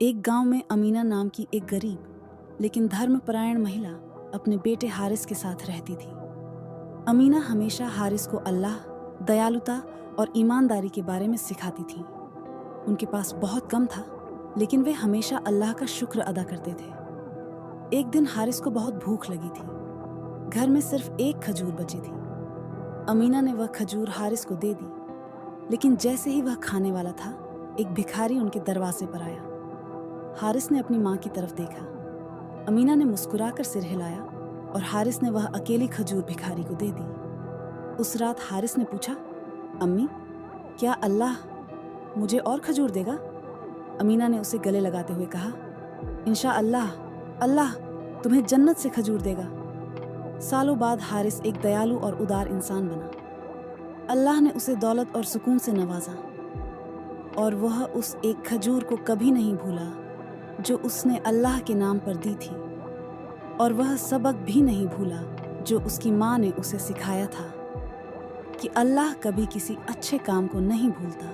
एक गांव में अमीना नाम की एक गरीब लेकिन धर्मपरायण महिला अपने बेटे हारिस के साथ रहती थी। अमीना हमेशा हारिस को अल्लाह, दयालुता और ईमानदारी के बारे में सिखाती थी। उनके पास बहुत कम था, लेकिन वे हमेशा अल्लाह का शुक्र अदा करते थे। एक दिन हारिस को बहुत भूख लगी थी। घर में सिर्फ एक खजूर बची थी। अमीना ने वह खजूर हारिस को दे दी, लेकिन जैसे ही वह खाने वाला था, एक भिखारी उनके दरवाजे पर आया। हारिस ने अपनी माँ की तरफ देखा। अमीना ने मुस्कुराकर सिर हिलाया और हारिस ने वह अकेली खजूर भिखारी को दे दी। उस रात हारिस ने पूछा, अम्मी, क्या अल्लाह मुझे और खजूर देगा? अमीना ने उसे गले लगाते हुए कहा, इंशाअल्लाह, अल्लाह तुम्हें जन्नत से खजूर देगा। सालों बाद हारिस एक दयालु और उदार इंसान बना। अल्लाह ने उसे दौलत और सुकून से नवाजा, और वह उस एक खजूर को कभी नहीं भूला जो उसने अल्लाह के नाम पर दी थी, और वह सबक भी नहीं भूला जो उसकी माँ ने उसे सिखाया था कि अल्लाह कभी किसी अच्छे काम को नहीं भूलता।